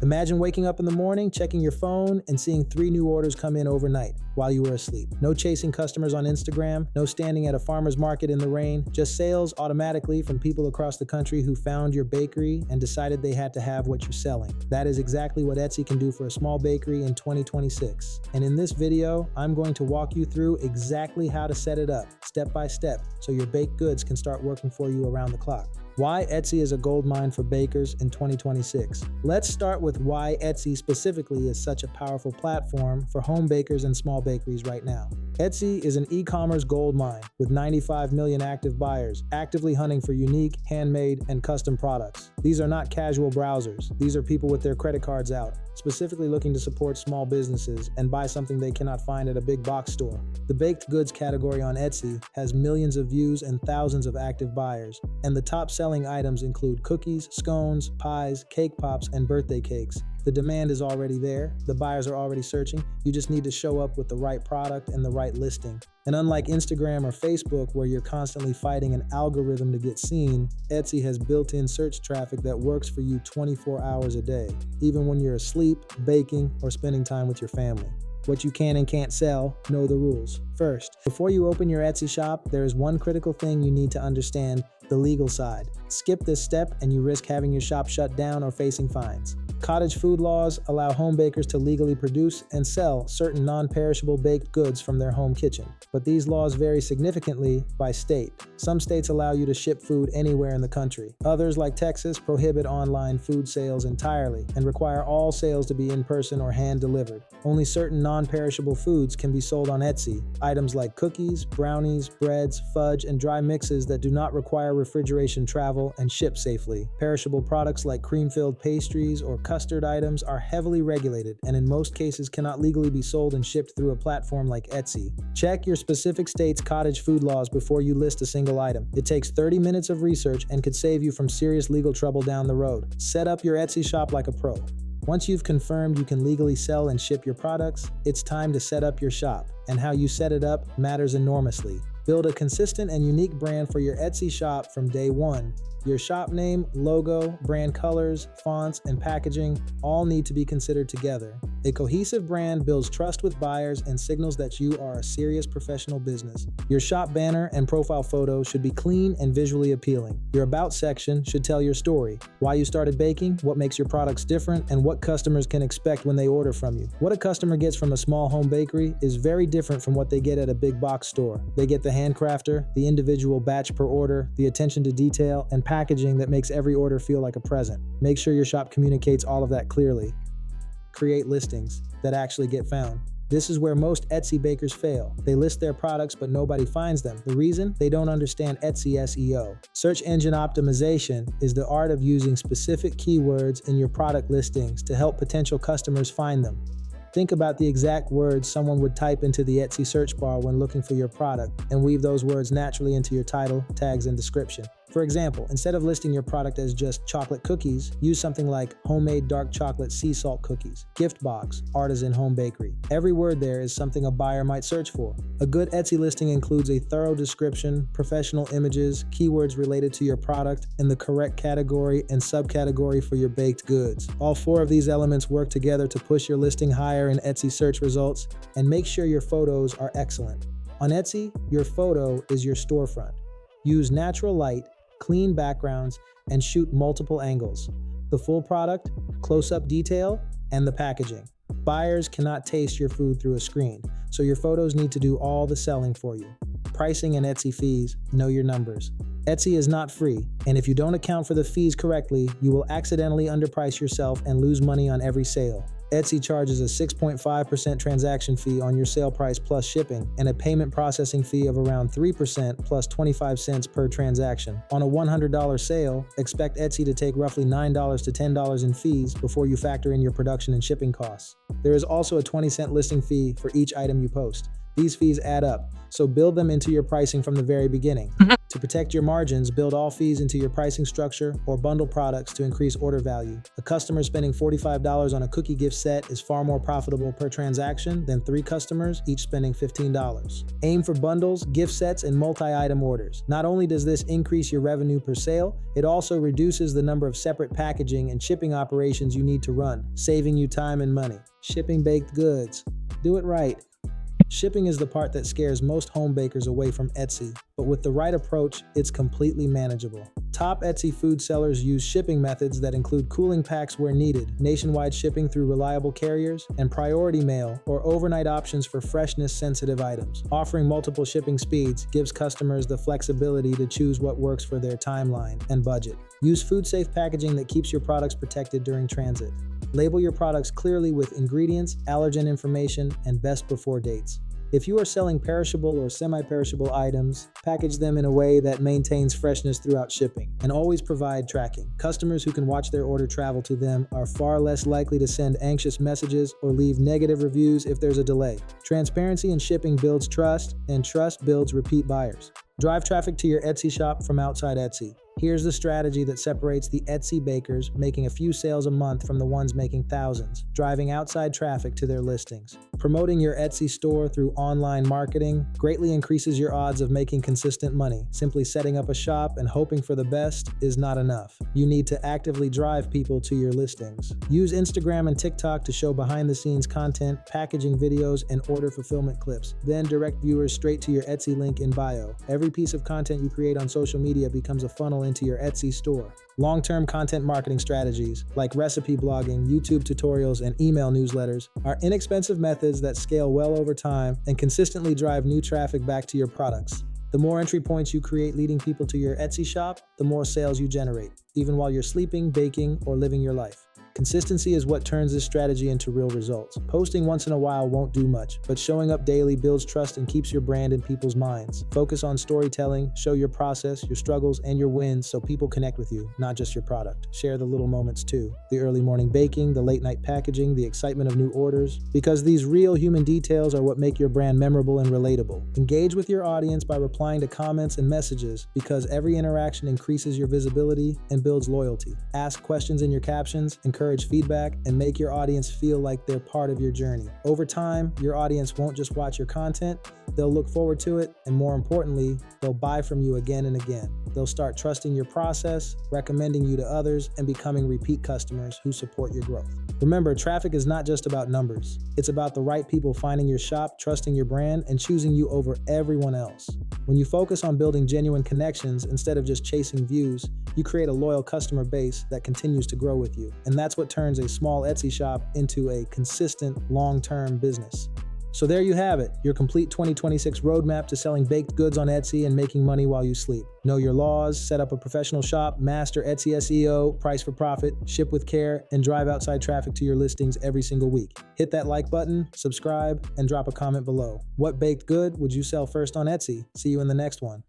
Imagine waking up in the morning, checking your phone, and seeing 3 new orders come in overnight while you were asleep. No chasing customers on Instagram, no standing at a farmer's market in the rain, just sales automatically from people across the country who found your bakery and decided they had to have what you're selling. That is exactly what Etsy can do for a small bakery in 2026. And in this video, I'm going to walk you through exactly how to set it up, step by step, so your baked goods can start working for you around the clock. Why Etsy is a goldmine for bakers in 2026. Let's start with why Etsy specifically is such a powerful platform for home bakers and small bakeries right now. Etsy is an e-commerce goldmine with 95 million active buyers actively hunting for unique, handmade, and custom products. These are not casual browsers. These are people with their credit cards out, specifically looking to support small businesses and buy something they cannot find at a big box store. The baked goods category on Etsy has millions of views and thousands of active buyers, and the top selling items include cookies, scones, pies, cake pops, and birthday cakes. The demand is already there, the buyers are already searching, you just need to show up with the right product and the right listing. And unlike Instagram or Facebook, where you're constantly fighting an algorithm to get seen, Etsy has built-in search traffic that works for you 24 hours a day, even when you're asleep, baking, or spending time with your family. What you can and can't sell, know the rules. First, before you open your Etsy shop, there is one critical thing you need to understand: the legal side. Skip this step and you risk having your shop shut down or facing fines. Cottage food laws allow home bakers to legally produce and sell certain non-perishable baked goods from their home kitchen. But these laws vary significantly by state. Some states allow you to ship food anywhere in the country. Others, like Texas, prohibit online food sales entirely and require all sales to be in person or hand-delivered. Only certain non-perishable foods can be sold on Etsy. Items like cookies, brownies, breads, fudge, and dry mixes that do not require refrigeration travel and ship safely. Perishable products like cream-filled pastries or custard items are heavily regulated and in most cases cannot legally be sold and shipped through a platform like Etsy. Check your specific state's cottage food laws before you list a single item. It takes 30 minutes of research and could save you from serious legal trouble down the road. Set up your Etsy shop like a pro. Once you've confirmed you can legally sell and ship your products, it's time to set up your shop. And how you set it up matters enormously. Build a consistent and unique brand for your Etsy shop from day one. Your shop name, logo, brand colors, fonts, and packaging all need to be considered together. A cohesive brand builds trust with buyers and signals that you are a serious professional business. Your shop banner and profile photos should be clean and visually appealing. Your About section should tell your story: why you started baking, what makes your products different, and what customers can expect when they order from you. What a customer gets from a small home bakery is very different from what they get at a big box store. They get the handcrafter, the individual batch per order, the attention to detail, and packaging that makes every order feel like a present. Make sure your shop communicates all of that clearly. Create listings that actually get found. This is where most Etsy bakers fail. They list their products, but nobody finds them. The reason? They don't understand Etsy SEO. Search engine optimization is the art of using specific keywords in your product listings to help potential customers find them. Think about the exact words someone would type into the Etsy search bar when looking for your product, and weave those words naturally into your title, tags, and description. For example, instead of listing your product as just chocolate cookies, use something like homemade dark chocolate sea salt cookies, gift box, artisan home bakery. Every word there is something a buyer might search for. A good Etsy listing includes a thorough description, professional images, keywords related to your product, and the correct category and subcategory for your baked goods. All 4 of these elements work together to push your listing higher in Etsy search results, and make sure your photos are excellent. On Etsy, your photo is your storefront. Use natural light, clean backgrounds, and shoot multiple angles. The full product, close-up detail, and the packaging. Buyers cannot taste your food through a screen, so your photos need to do all the selling for you. Pricing and Etsy fees, know your numbers. Etsy is not free, and if you don't account for the fees correctly, you will accidentally underprice yourself and lose money on every sale. Etsy charges a 6.5% transaction fee on your sale price plus shipping, and a payment processing fee of around 3% plus 25 cents per transaction. On a $100 sale, expect Etsy to take roughly $9 to $10 in fees before you factor in your production and shipping costs. There is also a 20-cent listing fee for each item you post. These fees add up, so build them into your pricing from the very beginning. To protect your margins, build all fees into your pricing structure or bundle products to increase order value. A customer spending $45 on a cookie gift set is far more profitable per transaction than 3 customers, each spending $15. Aim for bundles, gift sets, and multi-item orders. Not only does this increase your revenue per sale, it also reduces the number of separate packaging and shipping operations you need to run, saving you time and money. Shipping baked goods. Do it right. Shipping is the part that scares most home bakers away from Etsy, but with the right approach, it's completely manageable. Top Etsy food sellers use shipping methods that include cooling packs where needed, nationwide shipping through reliable carriers, and priority mail or overnight options for freshness-sensitive items. Offering multiple shipping speeds gives customers the flexibility to choose what works for their timeline and budget. Use food-safe packaging that keeps your products protected during transit. Label your products clearly with ingredients, allergen information, and best before dates. If you are selling perishable or semi-perishable items, package them in a way that maintains freshness throughout shipping, and always provide tracking. Customers who can watch their order travel to them are far less likely to send anxious messages or leave negative reviews if there's a delay. Transparency in shipping builds trust, and trust builds repeat buyers. Drive traffic to your Etsy shop from outside Etsy. Here's the strategy that separates the Etsy bakers making a few sales a month from the ones making thousands, driving outside traffic to their listings. Promoting your Etsy store through online marketing greatly increases your odds of making consistent money. Simply setting up a shop and hoping for the best is not enough. You need to actively drive people to your listings. Use Instagram and TikTok to show behind-the-scenes content, packaging videos, and order fulfillment clips. Then direct viewers straight to your Etsy link in bio. Every piece of content you create on social media becomes a funnel into your Etsy store. Long-term content marketing strategies like recipe blogging, YouTube tutorials, and email newsletters are inexpensive methods that scale well over time and consistently drive new traffic back to your products. The more entry points you create leading people to your Etsy shop, the more sales you generate, even while you're sleeping, baking, or living your life. Consistency is what turns this strategy into real results. Posting once in a while won't do much, but showing up daily builds trust and keeps your brand in people's minds. Focus on storytelling, show your process, your struggles, and your wins so people connect with you, not just your product. Share the little moments too. The early morning baking, the late night packaging, the excitement of new orders, because these real human details are what make your brand memorable and relatable. Engage with your audience by replying to comments and messages, because every interaction increases your visibility and builds loyalty. Ask questions in your captions, encourage feedback, and make your audience feel like they're part of your journey. Over time, your audience won't just watch your content, they'll look forward to it, and more importantly, they'll buy from you again and again. They'll start trusting your process, recommending you to others, and becoming repeat customers who support your growth. Remember, traffic is not just about numbers. It's about the right people finding your shop, trusting your brand, and choosing you over everyone else. When you focus on building genuine connections instead of just chasing views, you create a loyal customer base that continues to grow with you. And that's what turns a small Etsy shop into a consistent, long-term business. So there you have it, your complete 2026 roadmap to selling baked goods on Etsy and making money while you sleep. Know your laws, set up a professional shop, master Etsy SEO, price for profit, ship with care, and drive outside traffic to your listings every single week. Hit that like button, subscribe, and drop a comment below. What baked good would you sell first on Etsy? See you in the next one.